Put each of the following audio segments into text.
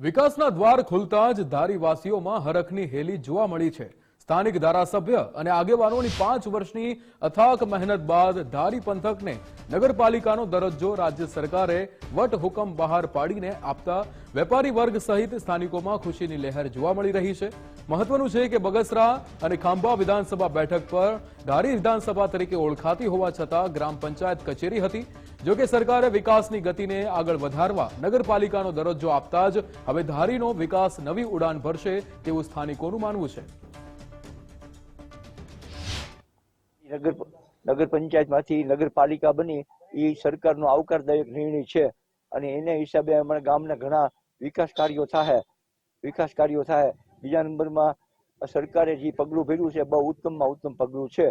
વિકાસના દ્વાર ખુલતા જ ધારીવાસીઓમાં હરખની હેલી જોવા મળી છે। સ્થાનિક ધારાસભ્ય અને આગેવાનોની 5 વર્ષની અથાક મહેનત બાદ ધારી પંથકને નગરપાલિકાનો દરજ્જો રાજ્ય સરકારે વટહુકમ બહાર પાડીને આપતા વેપારી વર્ગ સહિત સ્થાનિકોમાં ખુશીની લહેર જોવા મળી રહી છે। મહત્વનું છે કે બગસરા અને ખાંભા વિધાનસભા બેઠક પર ધારી વિધાનસભા તરીકે ઓળખાતી હોવા છતાં ગ્રામ પંચાયત કચેરી હતી। જો કે સરકારે વિકાસની ગતિને આગળ વધારવા નગરપાલિકાનો દરજ્જો આપતા જ હવે ધારીનો વિકાસ નવી ઉડાન ભરશે તેવું સ્થાનિકોનું માનવું છે। નગર પંચાયતમાંથી નગરપાલિકા બની એ સરકારનો આવકારદાયક નિર્ણય છે અને એને હિસાબે અમારા ગામના ઘણા વિકાસ કાર્યો થાય। બીજા નંબરમાં સરકારે જે પગલું ભર્યું છે બહુ ઉત્તમમાં ઉત્તમ પગલું છે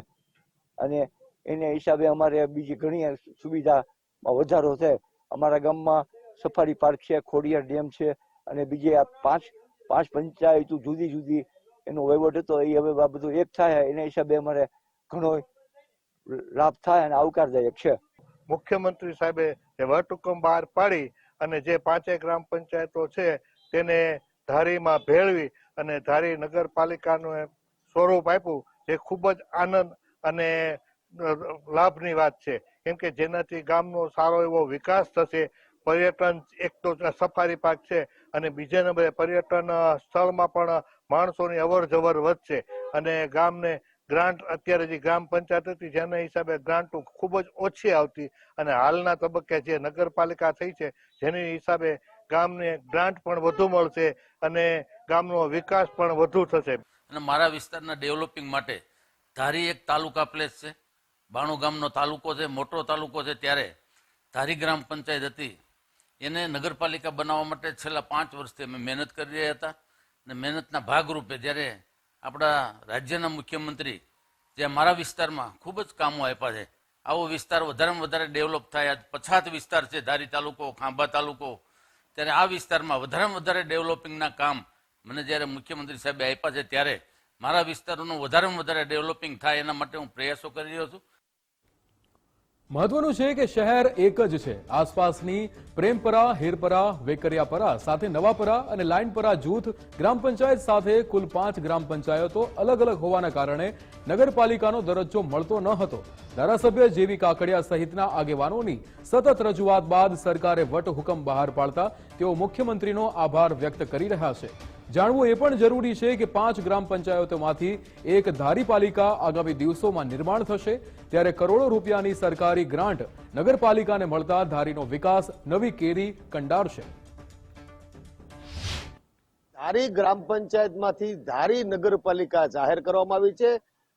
અને એને હિસાબે અમારે બીજી ઘણી સુવિધામાં વધારો છે। અમારા ગામમાં સફારી પાર્ક છે, ખોડિયાર ડેમ છે અને બીજે આ પાંચ પંચાયતો જુદી જુદી એનો વહીવટ હતો એ હવે આ બધું એક થાય એના હિસાબે અમારે ઘણો લાભ થાય અને આવકારદાયક છે। મુખ્યમંત્રી સાહેબે જે વટહુકમ બહાર પાડી અને જે 5 ગ્રામ પંચાયતો છે તેને ધારીમાં ભેળવી અને ધારી નગરપાલિકાનું સ્વરૂપ આપ્યું જે ખૂબ જ આનંદ અને લાભની વાત છે, કેમ કે જેનાથી ગામનો સારો એવો વિકાસ થશે। પર્યટન એક તો સફારી પાર્ક છે અને બીજા નંબરે પર્યટન સ્થળમાં પણ માણસોની અવર જવર વધશે અને ગામને ગ્રાન્ટ અત્યારે જે ગ્રામ પંચાયત હતી જેના હિસાબે ગ્રાન્ટો ખૂબ જ ઓછી આવતી અને હાલના તબક્કે જે નગરપાલિકા થઈ છે જેની હિસાબે ગામને ગ્રાન્ટ પણ વધુ મળશે અને ગામનો વિકાસ પણ વધુ થશે। અને મારા વિસ્તારના ડેવલપિંગ માટે ધારી એક તાલુકા પ્લેસ છે, 92 ગામનો તાલુકો છે, મોટો તાલુકો છે। ત્યારે ધારી ગ્રામ પંચાયત હતી એને નગરપાલિકા બનાવવા માટે છેલ્લા 5 વર્ષથી અમે મહેનત કરી રહ્યા હતા અને મહેનતના ભાગરૂપે જ્યારે આપણા રાજ્યના મુખ્યમંત્રી જે મારા વિસ્તારમાં ખૂબ જ કામો આપ્યા છે, આવો વિસ્તાર વધારેમાં વધારે ડેવલપ થાય। આજ પછાત વિસ્તાર છે ધારી તાલુકો, ખાંભા તાલુકો, ત્યારે આ વિસ્તારમાં વધારેમાં વધારે ડેવલપિંગના કામ મને જ્યારે મુખ્યમંત્રી સાહેબે આપ્યા છે ત્યારે મારા વિસ્તારોનું વધારેમાં વધારે ડેવલપિંગ થાય એના માટે હું પ્રયાસો કરી રહ્યો છું। મહત્વનું છે કે શહેર એક જ છે। આસપાસની પ્રેમપરા, હીરપરા, વેકરિયાપરા સાથે નવાપરા અને લાઇનપરા જૂથ ગ્રામ પંચાયત સાથે કુલ 5 ગ્રામ પંચાયતો અલગ અલગ હોવાના કારણે નગરપાલિકાનો દરજ્જો મળતો ન હતો। ધારાસભ્ય જેવી કાકડિયા સહિતના આગેવાનોની સતત રજૂઆત બાદ સરકારે વટહુકમ બહાર પાડતા તેઓ મુખ્યમંત્રીનો આભાર વ્યક્ત કરી રહ્યા છે। જાણવું એ પણ જરૂરી છે કે 5 ગ્રામ પંચાયતોમાંથી એક ધારીપાલિકા આગામી દિવસોમાં નિર્માણ થશે, ત્યારે કરોડો રૂપિયાની સરકારી ગ્રાન્ટ નગરપાલિકાને મળતા ધારીનો વિકાસ નવી કેરી કંડારશે। ધારી ગ્રામ પંચાયતમાંથી ધારી નગરપાલિકા જાહેર કરવામાં આવી છે।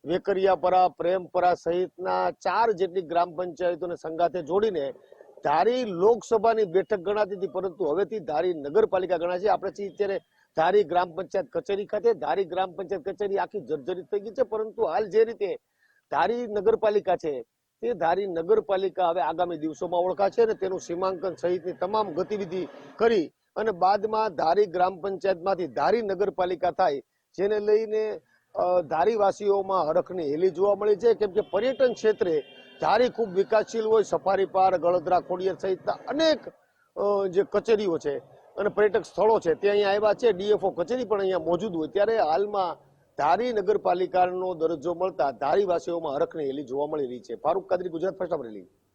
વેકરિયાપરા, પ્રેમપરા સહિતના 4 જેટલી ગ્રામ પંચાયતોને સંગાથે જોડીને ધારી લોકસભાની બેઠક ગણાતી હતી, પરંતુ હવેથી ધારી નગરપાલિકા ગણાય છે। આપણે અત્યારે ધારી ગ્રામ પંચાયત કચેરી ખાતે, ધારી ગ્રામ પંચાયત કચેરી આખી જર્જરિત થઈ ગઈ છે, પરંતુ હાલ જે રીતે ધારી નગરપાલિકા છે તે ધારી નગરપાલિકા હવે આગામી દિવસોમાં ઓળખાશે અને તેનું સીમાંકન સહિતની તમામ ગતિવિધિ કરી અને બાદમાં ધારી ગ્રામ પંચાયતમાંથી ધારી નગરપાલિકા થાય, જેને લઈને ધારીવાસીઓમાં હરખની હેલી જોવા મળી છે। કેમ કે પર્યટન ક્ષેત્રે ધારી ખૂબ વિકાસશીલ હોય, સફારી પાર્ક, ગળોદરા, ખોડિયાર સહિતના અનેક જે કચેરીઓ છે અને પર્યટક સ્થળો છે તે અહીંયા આવ્યા છે। ડીએફઓ કચેરી પણ અહીંયા મોજૂદ હોય, ત્યારે હાલમાં ધારી નગરપાલિકાનો દરજ્જો મળતા ધારીવાસીઓમાં હરખની હેલી જોવા મળી રહી છે। ફારૂક કાદરી, ગુજરાત ફર્સ્ટ અમરેલી।